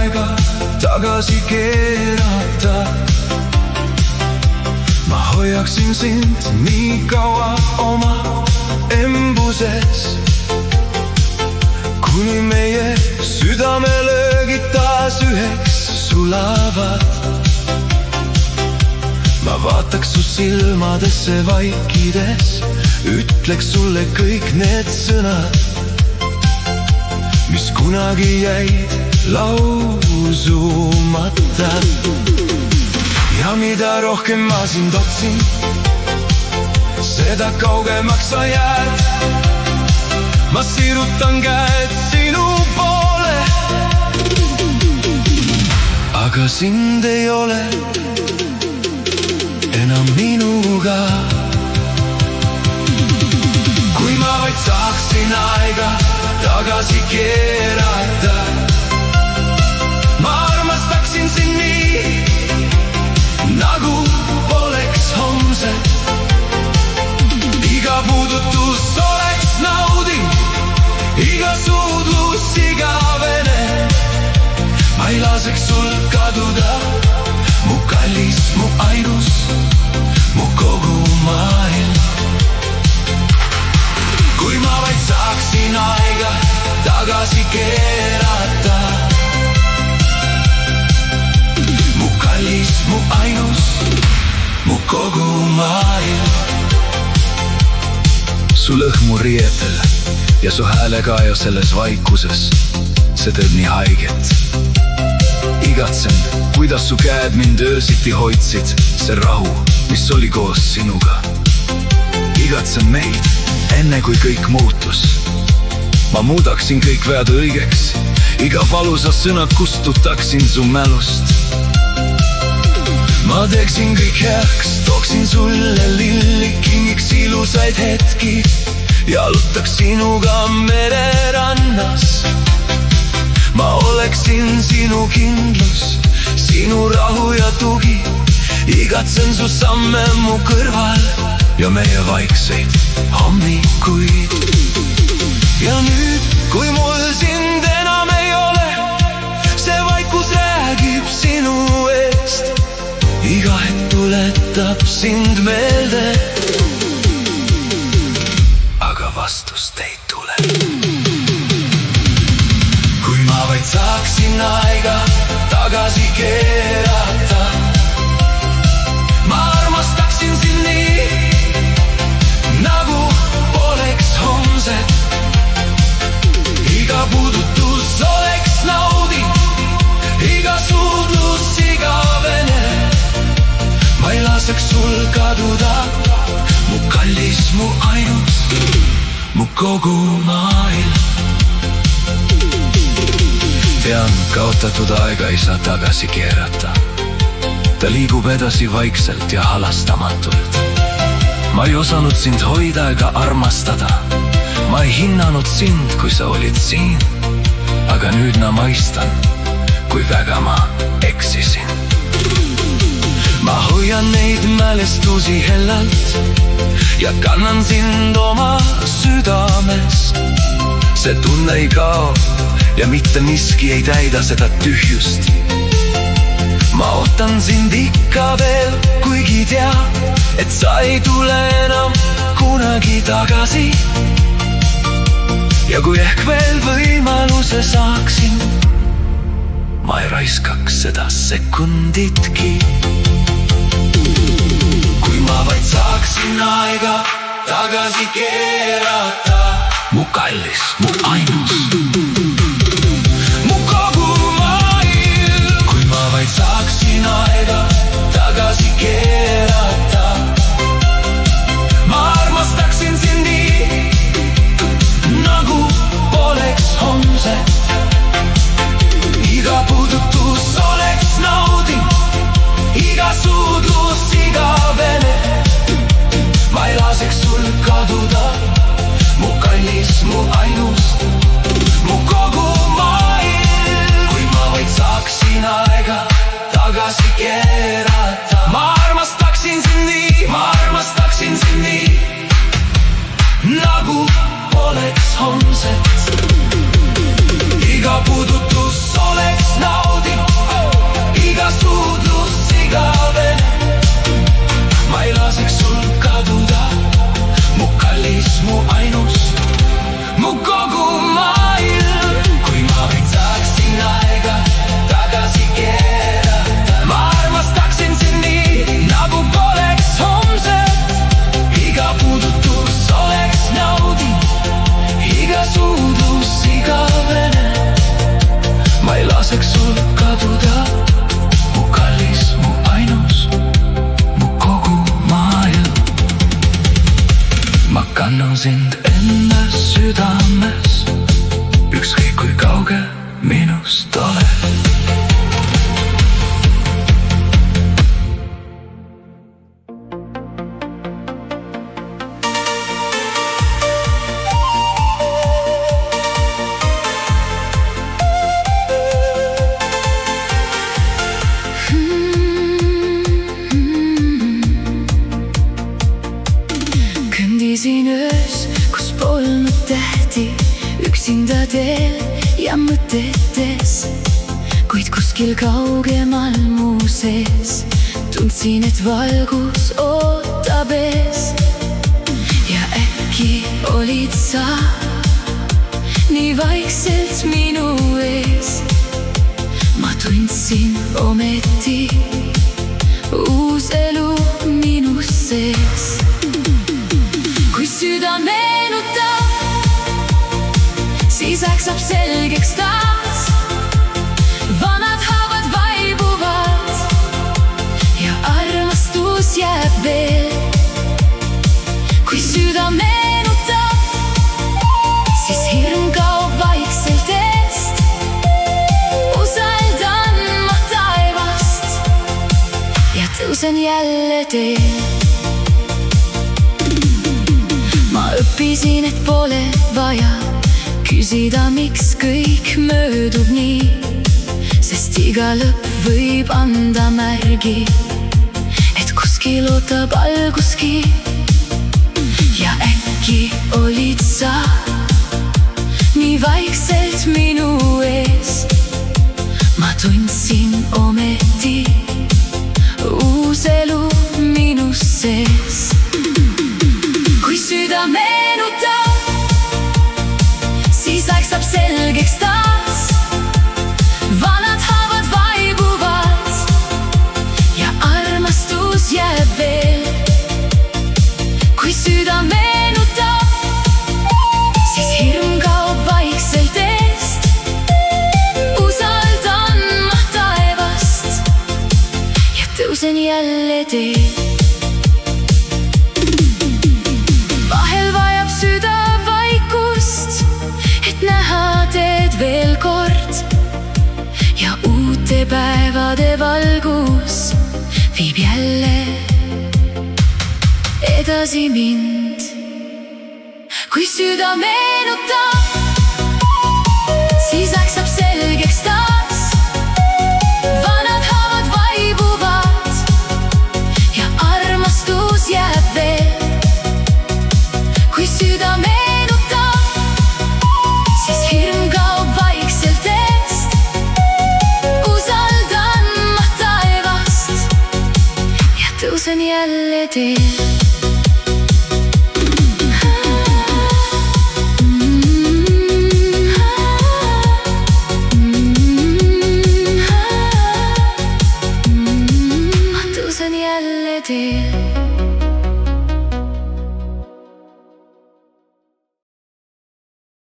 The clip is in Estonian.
aega tagasi keerata. Ma hoiaksin sind nii kaua oma embuses, kuni meie südamelöögid taas üheks sulavad. Ma vaataks su silmadesse vaikides, ütleks sulle kõik need sõnad, mis kunagi jäid lausumata. Ja mida rohkem ma sind otsin, seda kaugemaks sa jääd. Ma sirutan käed sinu poole, aga sind ei ole enam minuga. Kui ma vaid saaksin aega tagasi keerata, ma armastaksin sind nii, nagu poleks homset. Iga puudutus oleks nauding, iga suudlus igavene. Ma ei laseks sul kaduda, mu kallis, mu ainus, mu kogu maailm. Kui ma vaid saaksin aega tagasi keerata, mu kallis, mu ainus, mu kogu maailm. Su lõhn mu riietel ja su häälekaja selles vaikuses, see teeb nii haiget. Igatsen, kuidas su käed mind öösiti hoidsid, see rahu, mis oli koos sinuga. Igatsen meid, enne kui kõik muutus. Ma muudaksin kõik vead õigeks, iga valusa sõna kustutaksin su mälust. Ma teeksin kõik heaks, tooksin sulle lilli, kingiks ilusaid hetki, jalutaks sinuga mererannas. Ma oleksin sinu kindlus, sinu rahu ja tugi. Igatsen su samme mu kõrval ja meie vaikseid hommikuid. Ja nüüd, kui mul sind enam ei ole, see vaikus räägib sinu eest. Iga hetk tuletab sind meelde, aga vastust ei tule. Kui ma vaid saaksin aega tagasi keerata, ma armastaksin sind nii, nagu poleks homset. Iga puudutus oleks nauding, iga suudlus igavene. Ma ei laseks sul kaduda, mu kallis, mu ainus, mu kogu maailm. Tean, kaotatud aega ei saa tagasi keerata. Ta liigub edasi vaikselt ja halastamatult. Ma ei osanud sind hoida ega armastada. Ma ei hinnanud sind, kui sa olid siin. Aga nüüd ma mõistan, kui väga ma eksisin. Ma hoian neid mälestusi hellalt ja kannan sind oma südames. See tunne ei kao ja mitte miski ei täida seda tühjust. Ma ootan sind ikka veel, kuigi tea, et sa ei tule enam kunagi tagasi. Ja kui ehk veel võimaluse saaksin, ma ei raiskaks seda sekunditki. Kui ma vaid saaksin aega tagasi keerata, mu kallis, mu ainus, mu kogu maailm. Kui ma vaid saaksin aega tagasi keerata, ma armastaksin sind nii, nagu poleks homset. Iga puudutus oleks nauding, iga suudlus igavene. Ma ei laseks sul kaduda, mu kallis, mu ainus, mu kogu maailm. Kui ma vaid saaksin aega tagasi keerata, ma armastaksin sind nii, ma armastaksin sind nii, nagu poleks homset. Iga puudutus oleks naud. südames, ükskõik kui kaugel minust oled. Kõndisin öös, kus polnud tähti, üksinda teel ja mõtetes, kuid kuskil kaugemal mu sees tundsin, et valgus ootab ees. Ja äkki olid sa nii vaikselt minu ees. Ma tundsin ometi uus elu minus sees. Kui süda meenutab, siis äkk saab selgeks taas. Vanad haavad vaibuvad ja armastus jääb veel. Kui süda meenutab, siis hirm kaob vaikselt eest. Usaldan ma taevast ja tõusen jälle teel. Ma õppisin, et pole vaja küsida, miks kõik möödub nii, sest iga lõpp võib anda märgi, et kuskil ootab alguski. Ja äkki olid sa nii vaikselt minu ees. Ma tundsin ometi uus elu minus sees. Kui süda meenutab, siis äkk saab selgeks taas. Vanad haavad vaibuvad ja armastus jääb veel. Kui süda meenutab, siis hirm kaob vaikselt eest. Usaldan ma taevast ja tõusen jälle teel. Süda vaikust, et näha teed veel kord ja uute päevade valgus viib jälle edasi mind. Kui süda meenutab, siis äkk saab selgeks taas. Vanad haavad vaibuvad ja armastus jääb veel. Kui süda meenutab, siis hirm kaob vaikselt eest. Usaldan ma taevast ja tõusen jälle teel. Ma tõusen jälle teel.